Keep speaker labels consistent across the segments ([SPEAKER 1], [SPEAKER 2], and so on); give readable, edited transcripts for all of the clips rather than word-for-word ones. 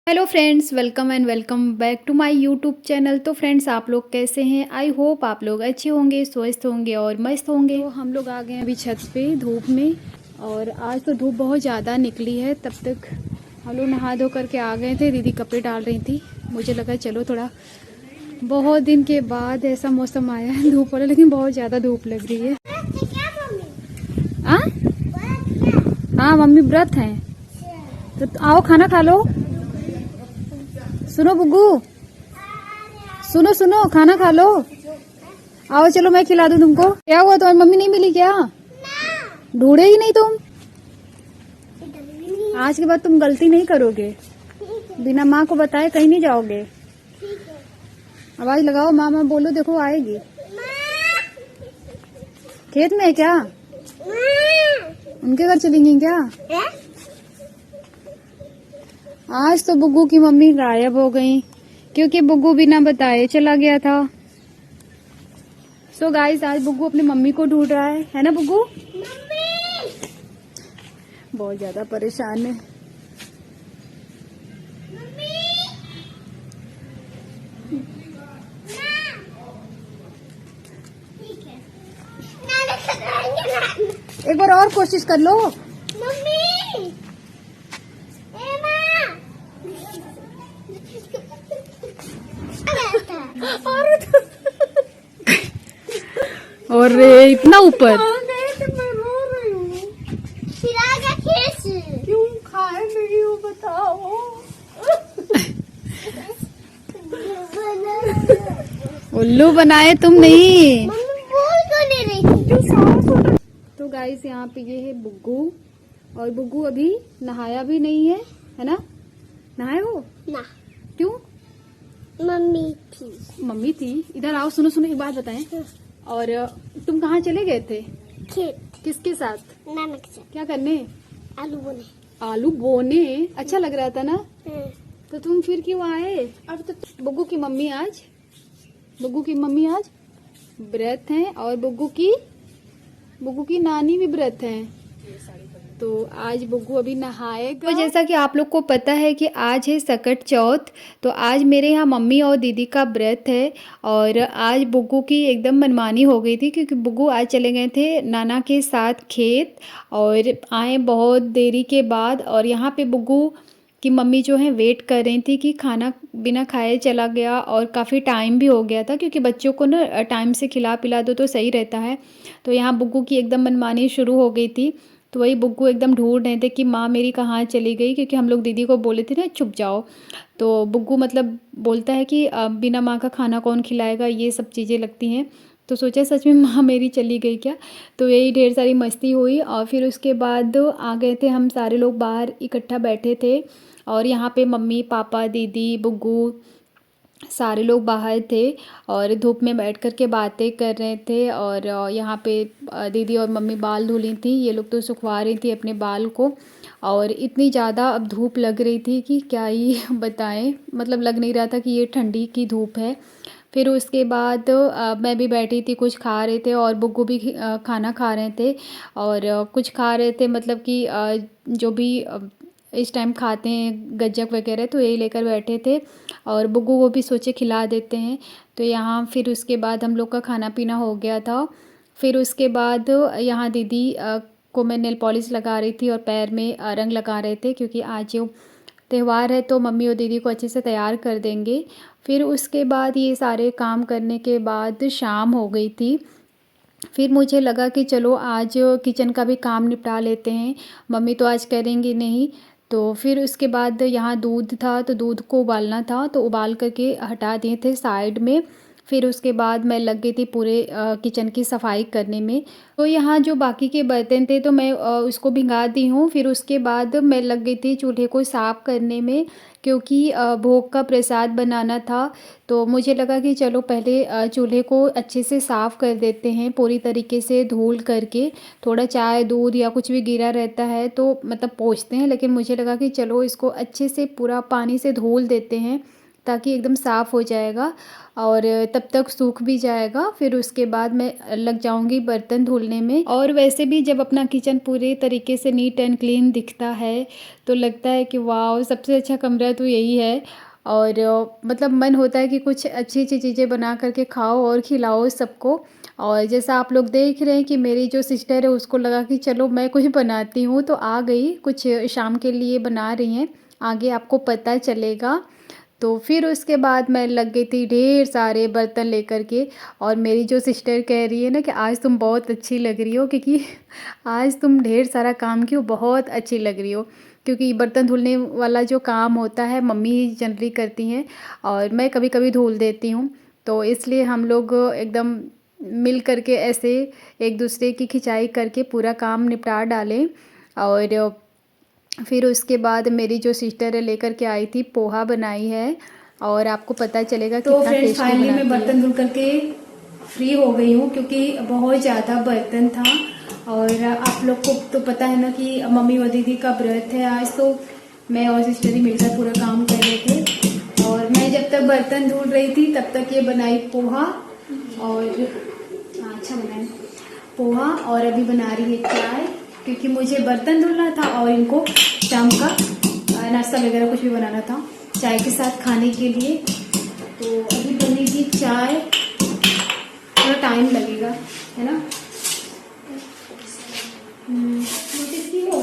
[SPEAKER 1] Hello friends, welcome and welcome back to my YouTube channel. तो friends, आप लोग कैसे हैं? आई होप आप लोग अच्छे होंगे, स्वस्थ होंगे और मस्त होंगे। तो हम लोग आ गए हैं अभी छत पे धूप में, और आज तो धूप बहुत ज़्यादा निकली है। तब तक हम लोग नहा धो करके आ गए थे। दीदी कपड़े डाल रही थी, मुझे लगा चलो थोड़ा, बहुत दिन के बाद ऐसा मौसम आया है धूप वाला, लेकिन बहुत ज़्यादा धूप लग रही है। हाँ हाँ, मम्मी व्रत हैं, तो आओ खाना खा लो। सुनो बुग्गू, सुनो सुनो, खाना खा लो। आओ चलो, मैं खिला दूं तुमको। क्या हुआ, तुम्हारी मम्मी नहीं मिली क्या? ढूंढे ही नहीं तुम? आज के बाद तुम गलती नहीं करोगे, बिना माँ को बताए कहीं नहीं जाओगे। आवाज लगाओ, माँ माँ बोलो, देखो आएगी। खेत में है क्या? उनके घर चलेंगी क्या? आज तो बुग्गू की मम्मी गायब हो गई, क्योंकि बुग्गू बिना बताए चला गया था। सो गाइस, आज बुग्गू अपनी मम्मी को ढूंढ रहा है ना बुग्गू? बहुत ज्यादा परेशान है। एक बार और कोशिश कर लो। और इतना ऊपर
[SPEAKER 2] क्यों खाए नहीं हो बताओ।
[SPEAKER 1] उल्लू बनाए तुम नहीं।
[SPEAKER 2] बोल क्यों नहीं रही?
[SPEAKER 1] तो गाइस, यहाँ पे ये है बुग्गू, और बुग्गू अभी नहाया भी नहीं है ना? नहाए हो?
[SPEAKER 2] ना,
[SPEAKER 1] क्यों?
[SPEAKER 2] मम्मी थी।
[SPEAKER 1] मम्मी थी। इधर आओ, सुनो सुनो, एक बात बताएं। और तुम कहाँ चले गए थे?
[SPEAKER 2] खेत
[SPEAKER 1] किसके साथ?
[SPEAKER 2] नाना के साथ
[SPEAKER 1] क्या करने?
[SPEAKER 2] आलू बोले।
[SPEAKER 1] आलू बोने? अच्छा लग रहा था ना?
[SPEAKER 2] हाँ।
[SPEAKER 1] तो तुम फिर क्यों आए? अब तो बुग्गू की मम्मी आज व्रत हैं, और बुग्गू की नानी भी व्रत हैं। तो आज बुग्गू अभी नहाएगा। तो जैसा कि आप लोग को पता है कि आज है सकट चौथ, तो आज मेरे यहाँ मम्मी और दीदी का व्रत है। और आज बुग्गू की एकदम मनमानी हो गई थी, क्योंकि बुग्गू आज चले गए थे नाना के साथ खेत, और आए बहुत देरी के बाद। और यहाँ पे बुग्गू कि मम्मी जो है वेट कर रही थी कि खाना बिना खाए चला गया, और काफ़ी टाइम भी हो गया था, क्योंकि बच्चों को ना टाइम से खिला पिला दो तो सही रहता है। तो यहाँ बुग्गू की एकदम मनमानी शुरू हो गई थी। तो वही बुग्गू एकदम ढूंढ रहे थे कि माँ मेरी कहाँ चली गई, क्योंकि हम लोग दीदी को बोले थे ना चुप जाओ। तो बुग्गू मतलब बोलता है कि बिना माँ का खाना कौन खिलाएगा, ये सब चीज़ें लगती हैं। तो सोचा सच में माँ मेरी चली गई क्या। तो यही ढेर सारी मस्ती हुई, और फिर उसके बाद आ गए थे हम सारे लोग, बाहर इकट्ठा बैठे थे। और यहाँ पे मम्मी पापा दीदी बुग्गू सारे लोग बाहर थे, और धूप में बैठ कर के बातें कर रहे थे। और यहाँ पे दीदी और मम्मी बाल धो ली थी, ये लोग तो सुखवा रही थी अपने बाल को। और इतनी ज़्यादा अब धूप लग रही थी कि क्या ही बताएं, मतलब लग नहीं रहा था कि ये ठंडी की धूप है। फिर उसके बाद मैं भी बैठी थी, कुछ खा रहे थे, और बुग्गू भी खाना खा रहे थे। और कुछ खा रहे थे, मतलब कि जो भी इस टाइम खाते हैं गज्जक वगैरह, तो यही लेकर बैठे थे। और बुग्गू को भी सोचे खिला देते हैं। तो यहाँ फिर उसके बाद हम लोग का खाना पीना हो गया था। फिर उसके बाद यहाँ दीदी को मैं नेल पॉलिश लगा रही थी, और पैर में रंग लगा रहे थे, क्योंकि आज जो त्यौहार है तो मम्मी और दीदी को अच्छे से तैयार कर देंगे। फिर उसके बाद ये सारे काम करने के बाद शाम हो गई थी। फिर मुझे लगा कि चलो आज किचन का भी काम निपटा लेते हैं, मम्मी तो आज करेंगी नहीं। तो फिर उसके बाद यहाँ दूध था, तो दूध को उबालना था, तो उबाल करके हटा दिए थे साइड में। फिर उसके बाद मैं लग गई थी पूरे किचन की सफाई करने में। तो यहाँ जो बाकी के बर्तन थे तो मैं उसको भिंगा दी हूँ। फिर उसके बाद मैं लग गई थी चूल्हे को साफ़ करने में, क्योंकि भोग का प्रसाद बनाना था। तो मुझे लगा कि चलो पहले चूल्हे को अच्छे से साफ़ कर देते हैं, पूरी तरीके से धुल करके। थोड़ा चाय दूध या कुछ भी गिरा रहता है तो मतलब पोंछते हैं, लेकिन मुझे लगा कि चलो इसको अच्छे से पूरा पानी से धुल देते हैं, ताकि एकदम साफ़ हो जाएगा और तब तक सूख भी जाएगा। फिर उसके बाद मैं लग जाऊंगी बर्तन धुलने में। और वैसे भी जब अपना किचन पूरे तरीके से नीट एंड क्लीन दिखता है तो लगता है कि वाह, सबसे अच्छा कमरा तो यही है। और मतलब मन होता है कि कुछ अच्छी अच्छी चीज़ें बना करके खाओ और खिलाओ सबको। और जैसा आप लोग देख रहे हैं कि मेरी जो सिस्टर है उसको लगा कि चलो मैं कुछ बनाती हूँ, तो आ गई, कुछ शाम के लिए बना रही हैं, आगे आपको पता चलेगा। तो फिर उसके बाद मैं लग गई थी ढेर सारे बर्तन लेकर के। और मेरी जो सिस्टर कह रही है ना कि आज तुम बहुत अच्छी लग रही हो, क्योंकि आज तुम ढेर सारा काम की हो, बहुत अच्छी लग रही हो। क्योंकि बर्तन धुलने वाला जो काम होता है मम्मी ही जनरली करती हैं और मैं कभी कभी धुल देती हूँ। तो इसलिए हम लोग एकदम मिल करके ऐसे एक दूसरे की खिंचाई करके पूरा काम निपटा डालें। और फिर उसके बाद मेरी जो सिस्टर है लेकर के आई थी, पोहा बनाई है और आपको पता चलेगा
[SPEAKER 3] तो
[SPEAKER 1] कितना
[SPEAKER 3] फ्रेंड्स
[SPEAKER 1] टेस्टी
[SPEAKER 3] फाइनली मैं
[SPEAKER 1] बनाती है।
[SPEAKER 3] बर्तन धुल करके फ्री हो गई हूँ, क्योंकि बहुत ज़्यादा बर्तन था। और आप लोग को तो पता है ना कि मम्मी और दीदी का व्रत है आज, तो मैं और सिस्टर ही मिलकर पूरा काम कर रहे थे। और मैं जब तक बर्तन धुल रही थी तब तक ये बनाई पोहा, और हाँ अच्छा बनाए पोहा। और अभी बना रही है चाय, क्योंकि मुझे बर्तन धुलना था और इनको शाम का नाश्ता वगैरह कुछ भी बनाना था चाय के साथ खाने के लिए। तो अभी बनेगी चाय, थोड़ा टाइम लगेगा, है ना। नोटिस की हो,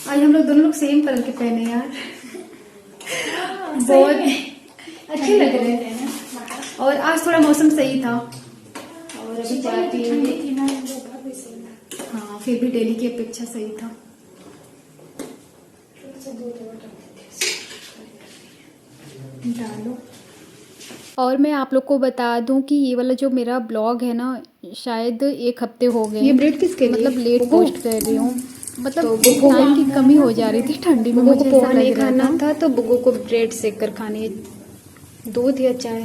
[SPEAKER 3] आज हम लोग दोनों लोग सेम कलर के पहने यार, बहुत अच्छे लग रहे हैं। और आज थोड़ा मौसम सही था और अभी चाय पियेंगे। हाँ फिर भी डेली की अपेक्षा सही था। डालो।
[SPEAKER 1] और मैं आप लोग को बता दूं कि ये वाला जो मेरा ब्लॉग है ना, शायद 1 हफ्ते हो गए।
[SPEAKER 3] ये ब्रेड किसके लिए?
[SPEAKER 1] मतलब लेट
[SPEAKER 3] बुग्गू?
[SPEAKER 1] पोस्ट कर रही हूँ, मतलब
[SPEAKER 3] तो बुग्गू
[SPEAKER 1] टाइम की कमी हो जा रही थी ठंडी में,
[SPEAKER 3] बुग्गू
[SPEAKER 1] मुझे
[SPEAKER 3] को
[SPEAKER 1] ऐसा
[SPEAKER 3] पोहा नहीं
[SPEAKER 1] लग रहा
[SPEAKER 3] खाना
[SPEAKER 1] था।
[SPEAKER 3] था तो बुग्गू को ब्रेड सेक कर खानी है। दूध या चाय?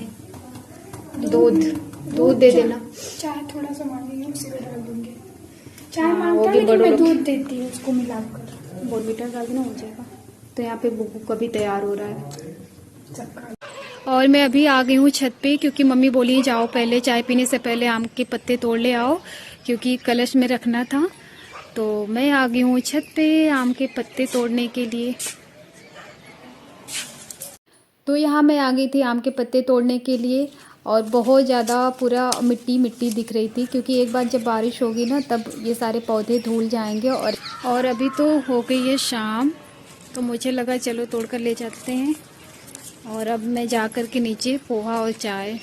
[SPEAKER 3] दूध दे देना।
[SPEAKER 4] चाय थोड़ा सा मांगेंगे उसी में डाल दूंगी। चाय
[SPEAKER 3] हाँ,
[SPEAKER 4] मांगता
[SPEAKER 3] वो
[SPEAKER 4] है
[SPEAKER 3] भी
[SPEAKER 4] लेकिन
[SPEAKER 3] बड़ों
[SPEAKER 4] मैं
[SPEAKER 3] लोग-
[SPEAKER 4] दूध देती हूँ उसको मिलाकर।
[SPEAKER 3] बोर्नवीटा डाल देना, हो जाएगा। तो यहाँ पे बुग्गू का भी तैयार हो रहा है।
[SPEAKER 1] और मैं अभी आ गई हूँ छत पे, क्योंकि मम्मी बोली जाओ पहले चाय पीने से पहले आम के पत्ते तोड़ ले आओ, क्योंकि कलश में रखना था। तो मैं आ गई हूँ छत पे आम के पत्ते तोड़ने के लिए। तो यहाँ मैं आ गई थी आम के पत्ते तोड़ने के लिए, और बहुत ज़्यादा पूरा मिट्टी मिट्टी दिख रही थी, क्योंकि एक बार जब बारिश होगी ना तब ये सारे पौधे धुल जाएंगे। और अभी तो हो गई है शाम, तो मुझे लगा चलो तोड़ कर ले जाते हैं। और अब मैं जा कर के नीचे पोहा और चाय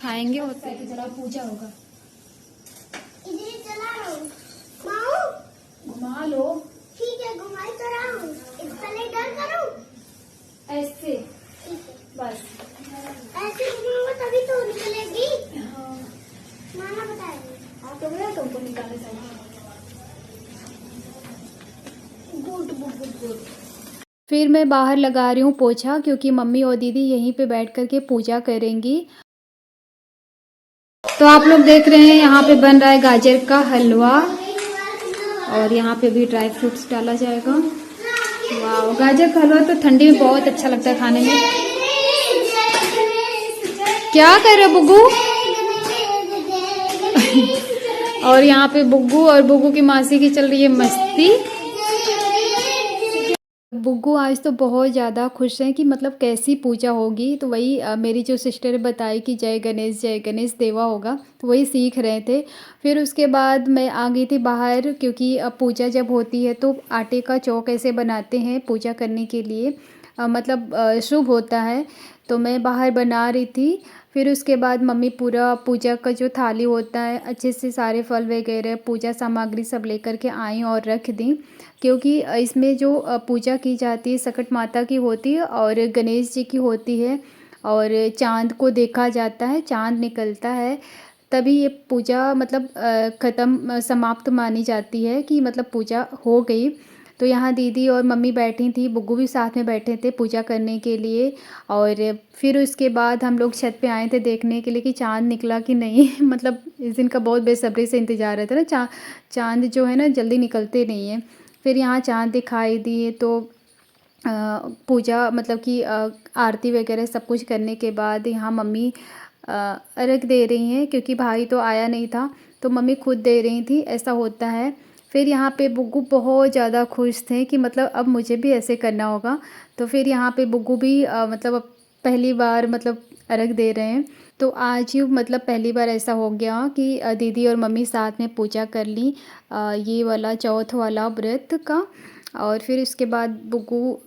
[SPEAKER 1] खाएंगे और
[SPEAKER 3] पूजा होगा।
[SPEAKER 2] इधर ही चला रहा हूँ। माऊ,
[SPEAKER 3] घुमा लो
[SPEAKER 2] ठीक है घुमाई तो रहा हूँ। इस पहले डर करूँ?
[SPEAKER 3] ऐसे
[SPEAKER 2] ठीक है।
[SPEAKER 3] बस।
[SPEAKER 2] ऐसे घुमाऊंगा तभी तो निकलेगी। माना बताएगी।
[SPEAKER 3] आप लोग ना तुमको निकाले जाना। Good good good good.
[SPEAKER 1] फिर मैं बाहर लगा रही हूँ पोछा, क्योंकि मम्मी और दीदी यहीं पे बैठ कर के पूजा करेंगी। तो आप लोग देख रहे हैं यहाँ पे बन रहा है गाजर का हलवा, और यहाँ पे भी ड्राई फ्रूट्स डाला जाएगा। वाह, गाजर का हलवा तो ठंडी में बहुत अच्छा लगता है खाने में। क्या कर रहे हो बुग्गू? और यहाँ पे बुग्गू और बुग्गू की मासी की चल रही है मस्ती। बुग्गू आज तो बहुत ज़्यादा खुश हैं कि मतलब कैसी पूजा होगी। तो वही मेरी जो सिस्टर बताई कि जय गणेश देवा होगा, तो वही सीख रहे थे। फिर उसके बाद मैं आ गई थी बाहर, क्योंकि पूजा जब होती है तो आटे का चौक ऐसे बनाते हैं पूजा करने के लिए, मतलब शुभ होता है। तो मैं बाहर बना रही थी। फिर उसके बाद मम्मी पूरा पूजा का जो थाली होता है अच्छे से सारे फल वगैरह पूजा सामग्री सब लेकर के आई और रख दी, क्योंकि इसमें जो पूजा की जाती है सकट माता की होती है और गणेश जी की होती है। और चाँद को देखा जाता है, चाँद निकलता है तभी ये पूजा मतलब ख़त्म समाप्त मानी जाती है कि मतलब पूजा हो गई। तो यहाँ दीदी और मम्मी बैठी थी, बुग्गू भी साथ में बैठे थे पूजा करने के लिए। और फिर उसके बाद हम लोग छत पे आए थे देखने के लिए कि चाँद निकला कि नहीं मतलब इस दिन का बहुत बेसब्री से इंतज़ार रहता है ना, चाँद जो है ना जल्दी निकलते नहीं हैं। फिर यहाँ चाँद दिखाई दिए तो पूजा मतलब कि आरती वगैरह सब कुछ करने के बाद यहाँ मम्मी अर्घ दे रही हैं, क्योंकि भाई तो आया नहीं था तो मम्मी खुद दे रही थी, ऐसा होता है। फिर यहाँ पे बुग्गू बहुत ज़्यादा खुश थे कि मतलब अब मुझे भी ऐसे करना होगा। तो फिर यहाँ पे बुग्गू भी मतलब अब पहली बार मतलब अर्घ दे रहे हैं। तो आज ही मतलब पहली बार ऐसा हो गया कि दीदी और मम्मी साथ में पूजा कर ली ये वाला चौथ वाला व्रत का। और फिर उसके बाद बुग्गू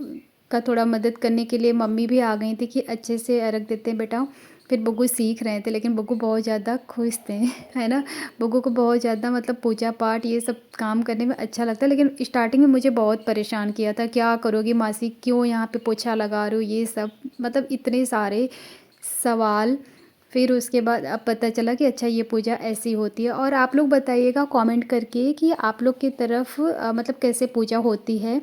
[SPEAKER 1] का थोड़ा मदद करने के लिए मम्मी भी आ गई थी कि अच्छे से अर्घ देते हैं बेटा। फिर बुग्गू सीख रहे थे, लेकिन बुग्गू बहुत ज़्यादा खुश थे है ना। बुग्गू को बहुत ज़्यादा मतलब पूजा पाठ ये सब काम करने में अच्छा लगता है, लेकिन स्टार्टिंग में मुझे बहुत परेशान किया था, क्या करोगी मासी, क्यों यहाँ पे पोछा लगा रहे हो, ये सब मतलब इतने सारे सवाल। फिर उसके बाद अब पता चला कि अच्छा ये पूजा ऐसी होती है। और आप लोग बताइएगा कमेंट करके कि आप लोग की तरफ मतलब कैसे पूजा होती है।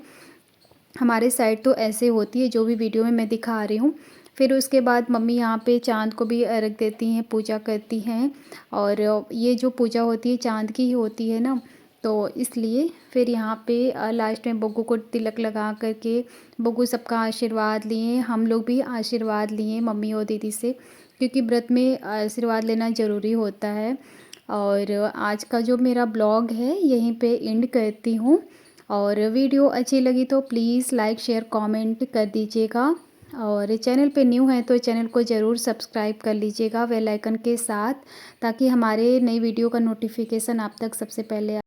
[SPEAKER 1] हमारे साइड तो ऐसे होती है जो भी वीडियो में मैं दिखा रही हूँ। फिर उसके बाद मम्मी यहाँ पे चाँद को भी अर्घ देती हैं, पूजा करती हैं। और ये जो पूजा होती है चाँद की ही होती है ना, तो इसलिए फिर यहाँ पे लास्ट में बुग्गू को तिलक लगा करके बुग्गू सबका आशीर्वाद लिए, हम लोग भी आशीर्वाद लिए मम्मी और दीदी से, क्योंकि व्रत में आशीर्वाद लेना ज़रूरी होता है। और आज का जो मेरा ब्लॉग है यहीं पे एंड करती हूँ। और वीडियो अच्छी लगी तो प्लीज़ लाइक शेयर कमेंट कर दीजिएगा। और चैनल पे न्यू है तो चैनल को ज़रूर सब्सक्राइब कर लीजिएगा बेल आइकन के साथ, ताकि हमारे नई वीडियो का नोटिफिकेशन आप तक सबसे पहले